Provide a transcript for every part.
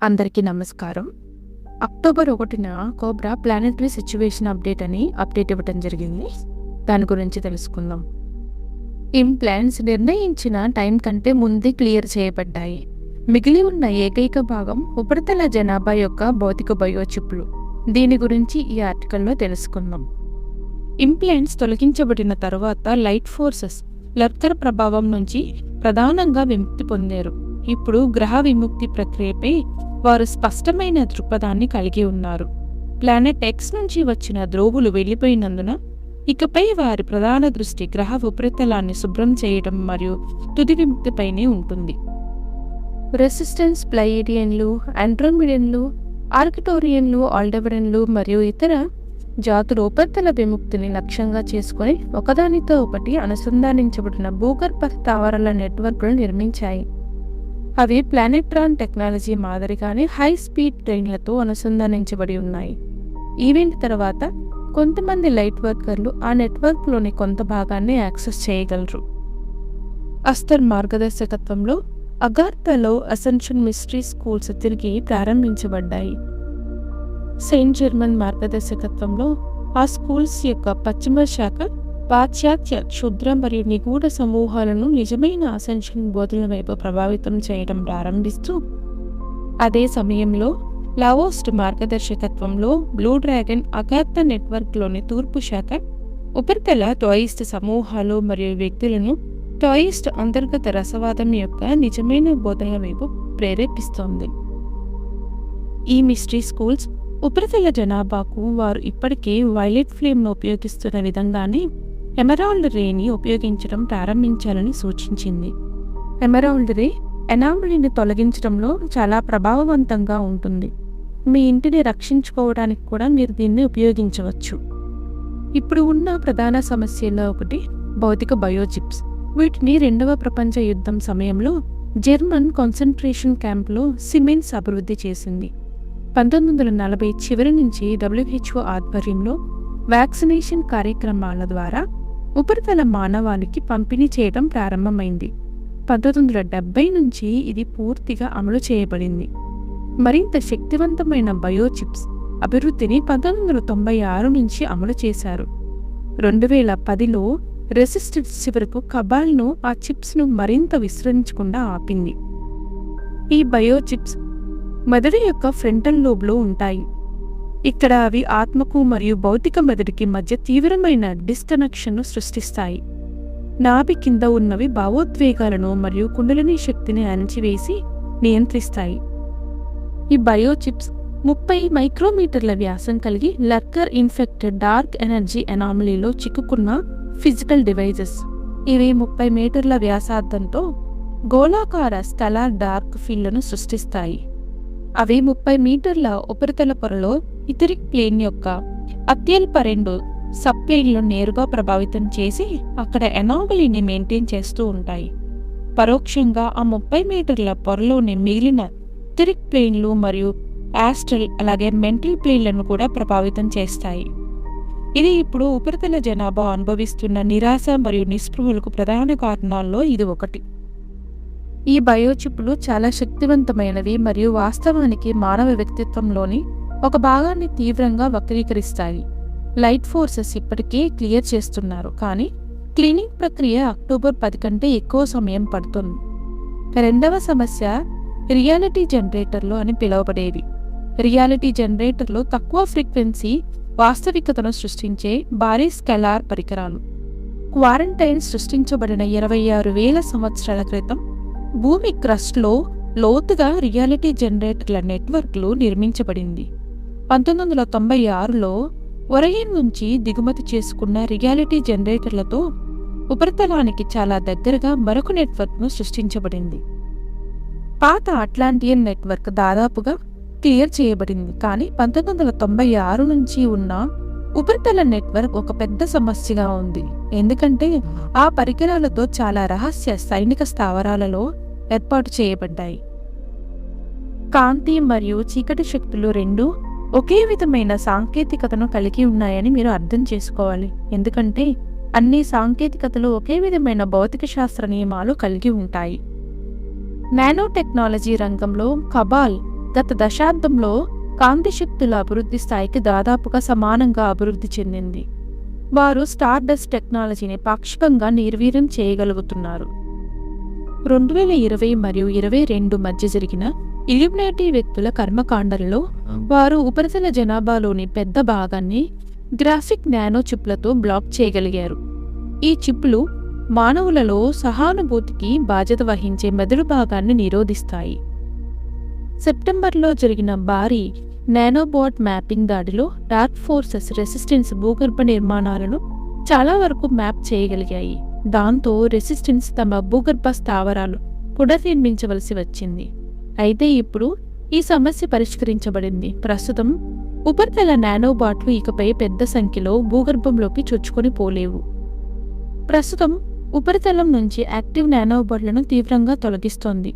అందరికీ నమస్కారం. అక్టోబర్ 1న కోబ్రా ప్లానెటరీ సిచ్యువేషన్ అప్డేట్ అని అప్డేట్ ఇవ్వడం జరిగింది. దాని గురించి తెలుసుకుందాం. ఇంప్లాంట్స్ నిర్ణయించిన టైం కంటే ముందే క్లియర్ చేయబడ్డాయి. మిగిలి ఉన్న ఏకైక భాగం ఉపరితల జనాభా యొక్క భౌతిక బయోచిప్లు. దీని గురించి ఈ ఆర్టికల్లో తెలుసుకుందాం. ఇంప్లాంట్స్ తొలగించబడిన తరువాత లైట్ ఫోర్సెస్ లర్కర్ ప్రభావం నుంచి ప్రధానంగా విముక్తి పొందారు. ఇప్పుడు గ్రహ విముక్తి ప్రక్రియపై వారు స్పష్టమైన దృక్పథాన్ని కలిగి ఉన్నారు. ప్లానెట్ ఎక్స్ నుంచి వచ్చిన ద్రోవులు వెళ్ళిపోయినందున ఇకపై వారి ప్రధాన దృష్టి గ్రహ ఉపరితలాన్ని శుభ్రం చేయడం మరియు తుది విముక్తిపైనే ఉంటుంది. రెసిస్టెన్స్ ప్లైడియన్లు, ఆండ్రోమిడియన్లు, ఆర్కిటోరియన్లు, ఆల్డెబరన్లు మరియు ఇతర జాతుల ఉపరితల విముక్తిని లక్ష్యంగా చేసుకుని ఒకదానితో ఒకటి అనుసంధానించబడిన భూగర్భ స్థావరాల నెట్వర్క్లు నిర్మించాయి. అవి ప్లానెట్రాన్ టెక్నాలజీ మాదిరిగానే హై స్పీడ్ ట్రైన్లతో అనుసంధానించబడి ఉన్నాయి. ఈవెంట్ తర్వాత కొంతమంది లైట్ వర్కర్లు ఆ నెట్వర్క్లోని కొంత భాగాన్ని యాక్సెస్ చేయగలరు. అస్తర్ మార్గదర్శకత్వంలో అగార్థలో అసెన్షన్ మిస్టరీ స్కూల్స్ తిరిగి ప్రారంభించబడ్డాయి. సెయింట్ జర్మన్ మార్గదర్శకత్వంలో ఆ స్కూల్స్ యొక్క పశ్చిమ శాఖ పాశ్చాత్య క్షుద్ర మరియు నిగూఢ సమూహాలను నిజమైన అసెన్షన్ బోధనల వైపు ప్రభావితం చేయడం ప్రారంభిస్తూ, అదే సమయంలో లావోస్ట్ మార్గదర్శకత్వంలో బ్లూ డ్రాగన్ అగార్థ నెట్వర్క్లోని తూర్పు శాఖ ఉపరితల టాయిస్ట్ సమూహాలు మరియు వ్యక్తులను టాయిస్ట్ అంతర్గత రసవాదం యొక్క నిజమైన బోధనల వైపు ప్రేరేపిస్తోంది. ఈ మిస్టరీ స్కూల్స్ ఉపరితల జనాభాకు వారు ఇప్పటికే వైలెట్ ఫ్లేమ్ను ఉపయోగిస్తున్న విధంగానే ఎమరాల్డ్ రేని ఉపయోగించడం ప్రారంభించాలని సూచించింది. ఎమరాల్డ్ రే ఎనామలీని తొలగించడంలో చాలా ప్రభావవంతంగా ఉంటుంది. మీ ఇంటిని రక్షించుకోవడానికి కూడా మీరు దీన్ని ఉపయోగించవచ్చు. ఇప్పుడు ఉన్న ప్రధాన సమస్యల్లో ఒకటి భౌతిక బయోచిప్స్. వీటిని 2వ ప్రపంచ యుద్ధం సమయంలో జర్మన్ కాన్సంట్రేషన్ క్యాంపులో సిమెన్స్ అభివృద్ధి చేసింది. 1940 చివరి నుంచి WHO ఆధ్వర్యంలో వ్యాక్సినేషన్ కార్యక్రమాల ద్వారా ఉపరితల మానవాళికి పంపిణీ చేయడం ప్రారంభమైంది. 1970 నుంచి ఇది పూర్తిగా అమలు చేయబడింది. మరింత శక్తివంతమైన బయోచిప్స్ అభివృద్ధిని 1996 నుంచి అమలు చేశారు. 2010లో రెసిస్టెన్స్ చివరకు కబాల్ను ఆ చిప్స్ను మరింత విస్తరించకుండా ఆపింది. ఈ బయోచిప్స్ మెదడు యొక్క ఫ్రంటల్ లోబ్లో ఉంటాయి. ఇక్కడ అవి ఆత్మకు మరియు భౌతిక మెదడుకి మధ్య తీవ్రమైన డిస్కనెక్షన్ను సృష్టిస్తాయి. నాభి కింద ఉన్నవి భావోద్వేగాలను మరియు కుండలిని శక్తిని అణచివేసి నియంత్రిస్తాయి. ఈ బయోచిప్స్ 30 మైక్రోమీటర్ల వ్యాసం కలిగి లర్కర్ ఇన్ఫెక్టెడ్ డార్క్ ఎనర్జీ ఎనామలీలో చిక్కుకున్న ఫిజికల్ డివైజెస్. ఇవి 30 మీటర్ల వ్యాసార్థంతో గోళాకార స్కలార్ డార్క్ ఫీల్డ్ను సృష్టిస్తాయి. అవి 30 మీటర్ల ఉపరితల పొరలో ఇథరిక్ ప్లేన్ యొక్క అత్యల్ప 2 సబ్ ప్లేన్లను నేరుగా ప్రభావితం చేసి అక్కడ ఎనామలీని మెయింటైన్ చేస్తూ ఉంటాయి. పరోక్షంగా ఆ 30 మీటర్ల పొరలోని మిగిలిన ఇథరిక్ ప్లేన్లు మరియు యాస్ట్రల్ అలాగే మెంటల్ ప్లేన్లను కూడా ప్రభావితం చేస్తాయి. ఇది ఇప్పుడు ఉపరితల జనాభా అనుభవిస్తున్న నిరాశ మరియు నిస్పృహలకు ప్రధాన కారణాల్లో ఇది ఒకటి. ఈ బయోచిప్లు చాలా శక్తివంతమైనవి మరియు వాస్తవానికి మానవ వ్యక్తిత్వంలోని ఒక భాగాన్ని తీవ్రంగా వక్రీకరిస్తాయి. లైట్ ఫోర్సెస్ ఇప్పటికే క్లియర్ చేస్తున్నారు, కానీ క్లీనింగ్ ప్రక్రియ అక్టోబర్ 10 కంటే ఎక్కువ సమయం పడుతుంది. 2వ సమస్య రియాలిటీ జనరేటర్లు అని పిలువబడేవి. రియాలిటీ జనరేటర్లు తక్కువ ఫ్రీక్వెన్సీ వాస్తవికతను సృష్టించే భారీ స్కెలార్ పరికరాలు. క్వారంటైన్ సృష్టించబడిన 26,000 సంవత్సరాల క్రితం భూమి క్రస్ట్లో లోతుగా రియాలిటీ జనరేటర్ల నెట్వర్క్లు నిర్మించబడింది. 1996లో ఒరయన్ నుంచి దిగుమతి చేసుకున్న రియాలిటీ జనరేటర్లతో ఉపరితలానికి చాలా దగ్గరగా మరొక నెట్వర్క్ను సృష్టించబడింది. పాత అట్లాంటియన్ నెట్వర్క్ దాదాపుగా క్లియర్ చేయబడింది, కానీ 1996 నుంచి ఉన్న ఉపరితల నెట్వర్క్ ఒక పెద్ద సమస్యగా ఉంది. ఎందుకంటే ఆ పరికరాలతో చాలా రహస్య సైనిక స్థావరాలలో ఏర్పాటు చేయబడ్డాయి. కాంతి మరియు చీకటి శక్తులు రెండూ ఒకే విధమైన సాంకేతికతను కలిగి ఉన్నాయని మీరు అర్థం చేసుకోవాలి. ఎందుకంటే అన్ని సాంకేతికతలు ఒకే విధమైన భౌతిక శాస్త్ర నియమాలు కలిగి ఉంటాయి. నానో టెక్నాలజీ రంగంలో కబాల్ గత దశాబ్దంలో కాంతి శక్తుల అభివృద్ధి స్థాయికి దాదాపుగా సమానంగా అభివృద్ధి చెందింది. వారు స్టార్డస్ట్ టెక్నాలజీని పాక్షికంగా నిర్వీర్యం చేయగలుగుతున్నారు. 2020 మరియు 2022 మధ్య జరిగిన ఇల్యూమినాటి వ్యక్తుల కర్మకాండలలో వారు ఉపరితల జనాభాలోని పెద్ద భాగాన్ని గ్రాఫిక్ నానో చిప్లతో బ్లాక్ చేయగలిగారు. ఈ చిప్లు మానవులలో సహానుభూతికి బాధ్యత వహించే మెదడు భాగాన్ని నిరోధిస్తాయి. సెప్టెంబర్లో జరిగిన భారీ నానోబాట్ మ్యాపింగ్ దాడిలో డార్క్ ఫోర్సెస్ రెసిస్టెన్స్ భూగర్భ నిర్మాణాలను చాలా వరకు మ్యాప్ చేయగలిగాయి. దాంతో రెసిస్టెన్స్ తమ భూగర్భ స్థావరాలు పునర్నిర్మించవలసి వచ్చింది. అయితే ఇప్పుడు ఈ సమస్య పరిష్కరించబడింది. ప్రస్తుతం ఉపరితల నానోబాట్లు ఇకపై పెద్ద సంఖ్యలో భూగర్భంలోకి చొచ్చుకొని పోలేవు. ప్రస్తుతం ఉపరితలం నుంచి యాక్టివ్ నానోబాట్లను తీవ్రంగా తొలగిస్తోంది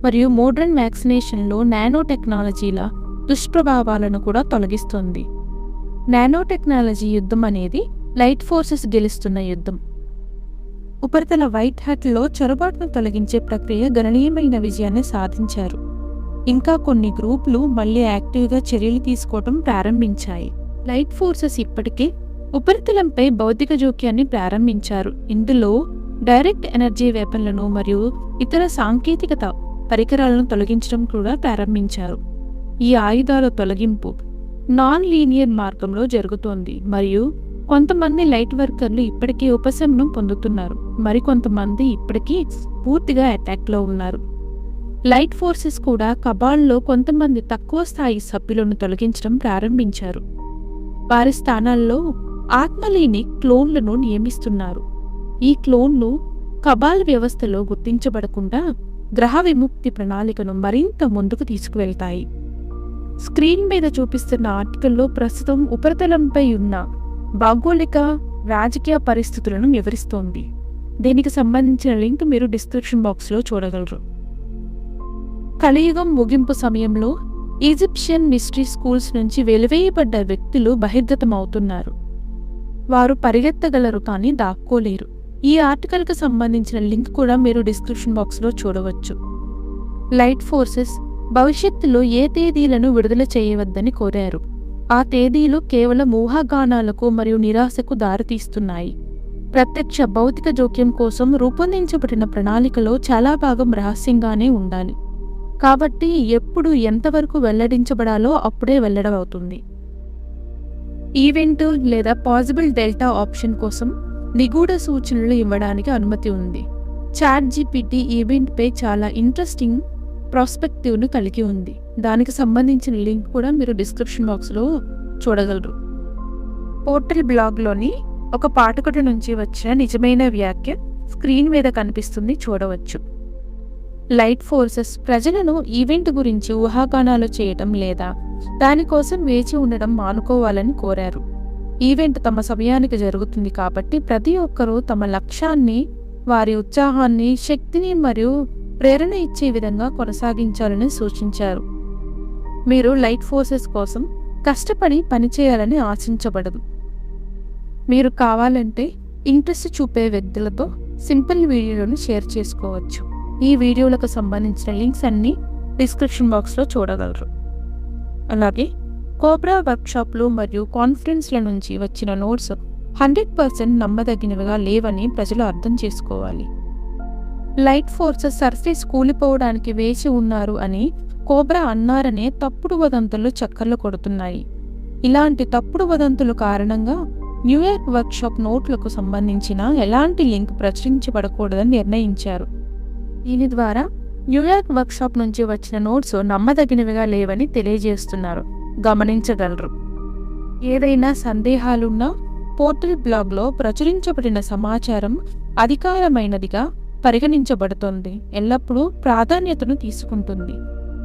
మరియు మోడర్న్ వ్యాక్సినేషన్లో నానో టెక్నాలజీల దుష్ప్రభావాలను కూడా తొలగిస్తుంది. నానో టెక్నాలజీ యుద్ధం అనేది లైట్ ఫోర్సెస్ గెలుస్తున్న యుద్ధం. ఉపరితల వైట్ హ్యాట్లో చొరబాటును తొలగించే ప్రక్రియ గణనీయమైన విజయాన్ని సాధించారు. ఇంకా కొన్ని గ్రూపులు మళ్లీ యాక్టివ్గా చర్యలు తీసుకోవడం ప్రారంభించాయి. లైట్ ఫోర్సెస్ ఇప్పటికే ఉపరితలంపై భౌతిక జోక్యాన్ని ప్రారంభించారు. ఇందులో డైరెక్ట్ ఎనర్జీ వెపన్లను మరియు ఇతర సాంకేతికత పరికరాలను తొలగించడం కూడా ప్రారంభించారు. ఈ ఆయుధాల తొలగింపు నాన్ లీనియర్ మార్గంలో జరుగుతోంది మరియు కొంతమంది లైట్ వర్కర్లు ఇప్పటికీ ఉపశమనం పొందుతున్నారు. మరికొంతమంది ఇప్పటికీ పూర్తిగా అటాక్లో ఉన్నారు. లైట్ ఫోర్సెస్ కూడా కబాల్లో కొంతమంది తక్కువ స్థాయి సభ్యులను తొలగించడం ప్రారంభించారు. వారి స్థానాల్లో ఆత్మలేని క్లోన్లను నియమిస్తున్నారు. ఈ క్లోన్లు కబాల్ వ్యవస్థలో గుర్తించబడకుండా గ్రహ విముక్తి ప్రణాళికను మరింత ముందుకు తీసుకువెళ్తాయి. స్క్రీన్ మీద చూపిస్తున్న ఆర్టికల్లో ప్రస్తుతం ఉపరితలంపై ఉన్న భౌగోళిక రాజకీయ పరిస్థితులను వివరిస్తోంది. దీనికి సంబంధించిన లింక్ మీరు డిస్క్రిప్షన్ బాక్స్లో చూడగలరు. కలియుగం ముగింపు సమయంలో ఈజిప్షియన్ మిస్టరీ స్కూల్స్ నుంచి వెలివేయబడ్డ వ్యక్తులు బహిర్గతమవుతున్నారు. వారు పరిగెత్తగలరు కానీ దాక్కోలేరు. ఈ ఆర్టికల్కి సంబంధించిన లింక్ కూడా మీరు డిస్క్రిప్షన్ బాక్స్లో చూడవచ్చు. లైట్ ఫోర్సెస్ భవిష్యత్తులో ఏ తేదీలను విడుదల చేయవద్దని కోరారు. ఆ తేదీలు కేవలం ఊహాగానాలకు మరియు నిరాశకు దారితీస్తున్నాయి. ప్రత్యక్ష భౌతిక జోక్యం కోసం రూపొందించబడిన ప్రణాళికలో చాలా భాగం రహస్యంగానే ఉండాలి. కాబట్టి ఎప్పుడు ఎంతవరకు వెల్లడించబడాలో అప్పుడే వెల్లడవుతుంది. ఈవెంట్ లేదా పాసిబుల్ డెల్టా ఆప్షన్ కోసం నిగూఢ సూచనలు ఇవ్వడానికి అనుమతి ఉంది. చాట్‌జీపీటీ ఈవెంట్పై చాలా ఇంట్రెస్టింగ్ ప్రాస్పెక్టివ్ను కలిగి ఉంది. దానికి సంబంధించిన లింక్ కూడా మీరు డిస్క్రిప్షన్ బాక్స్లో చూడగలరు. పోర్టల్ బ్లాగ్లోని ఒక పాఠకుడి నుంచి వచ్చిన నిజమైన వ్యాఖ్య స్క్రీన్ మీద కనిపిస్తుంది, చూడవచ్చు. లైట్ ఫోర్సెస్ ప్రజలను ఈవెంట్ గురించి ఊహాగానాలు చేయటం లేదా దానికోసం వేచి ఉండడం మానుకోవాలని కోరారు. ఈవెంట్ తమ సమయానికి జరుగుతుంది కాబట్టి ప్రతి ఒక్కరూ తమ లక్ష్యాన్ని, వారి ఉత్సాహాన్ని, శక్తిని మరియు ప్రేరణ ఇచ్చే విధంగా కొనసాగించాలని సూచించారు. మీరు లైట్ ఫోర్సెస్ కోసం కష్టపడి పనిచేయాలని ఆశించబడదు. మీరు కావాలంటే ఇంట్రెస్ట్ చూపే వ్యక్తులతో సింపుల్ వీడియోలను షేర్ చేసుకోవచ్చు. ఈ వీడియోలకు సంబంధించిన లింక్స్ అన్నీ డిస్క్రిప్షన్ బాక్స్లో చూడగలరు. అలాగే కోబ్రా వర్క్షాప్లు మరియు కాన్ఫరెన్స్ల నుంచి వచ్చిన నోట్స్ 100% నమ్మదగినవిగా లేవని ప్రజలు అర్థం చేసుకోవాలి. లైట్ ఫోర్సెస్ సర్ఫేస్ కూలిపోవడానికి వేచి ఉన్నారు అని కోబ్రా అన్నారనే తప్పుడు వదంతులు చక్కర్లు కొడుతున్నాయి. ఇలాంటి తప్పుడు వదంతుల కారణంగా న్యూయార్క్ వర్క్షాప్ నోట్లకు సంబంధించిన ఎలాంటి లింక్ ప్రచురించబడకూడదని నిర్ణయించారు. దీని ద్వారా న్యూయార్క్ వర్క్షాప్ నుంచి వచ్చిన నోట్స్ నమ్మదగినవిగా లేవని తెలియజేస్తున్నారు, గమనించగలరు. ఏదైనా సందేహాలున్నా పోర్టల్ బ్లాగ్లో ప్రచురించబడిన సమాచారం అధికారమైనదిగా పరిగణించబడుతుంది, ఎల్లప్పుడూ ప్రాధాన్యతను తీసుకుంటుంది.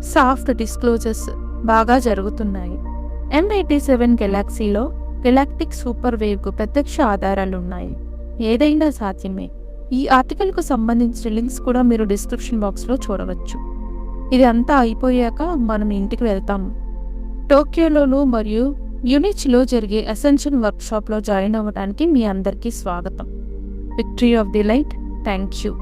సాఫ్ట్ డిస్క్లోజర్స్ బాగా జరుగుతున్నాయి. M87 గెలాక్సీలో గెలాక్టిక్ సూపర్ వేవ్కు ప్రత్యక్ష ఆధారాలున్నాయి. ఏదైనా సాధ్యమే. ఈ ఆర్టికల్కు సంబంధించిన లింక్స్ కూడా మీరు డిస్క్రిప్షన్ బాక్స్లో చూడవచ్చు. ఇది అంతా అయిపోయాక మనం ఇంటికి వెళ్తాము. టోక్యోలోను మరియు యూనిచ్లో జరిగే అసెన్షన్ వర్క్షాప్లో జాయిన్ అవ్వడానికి మీ అందరికీ స్వాగతం. Victory of the light. Thank you.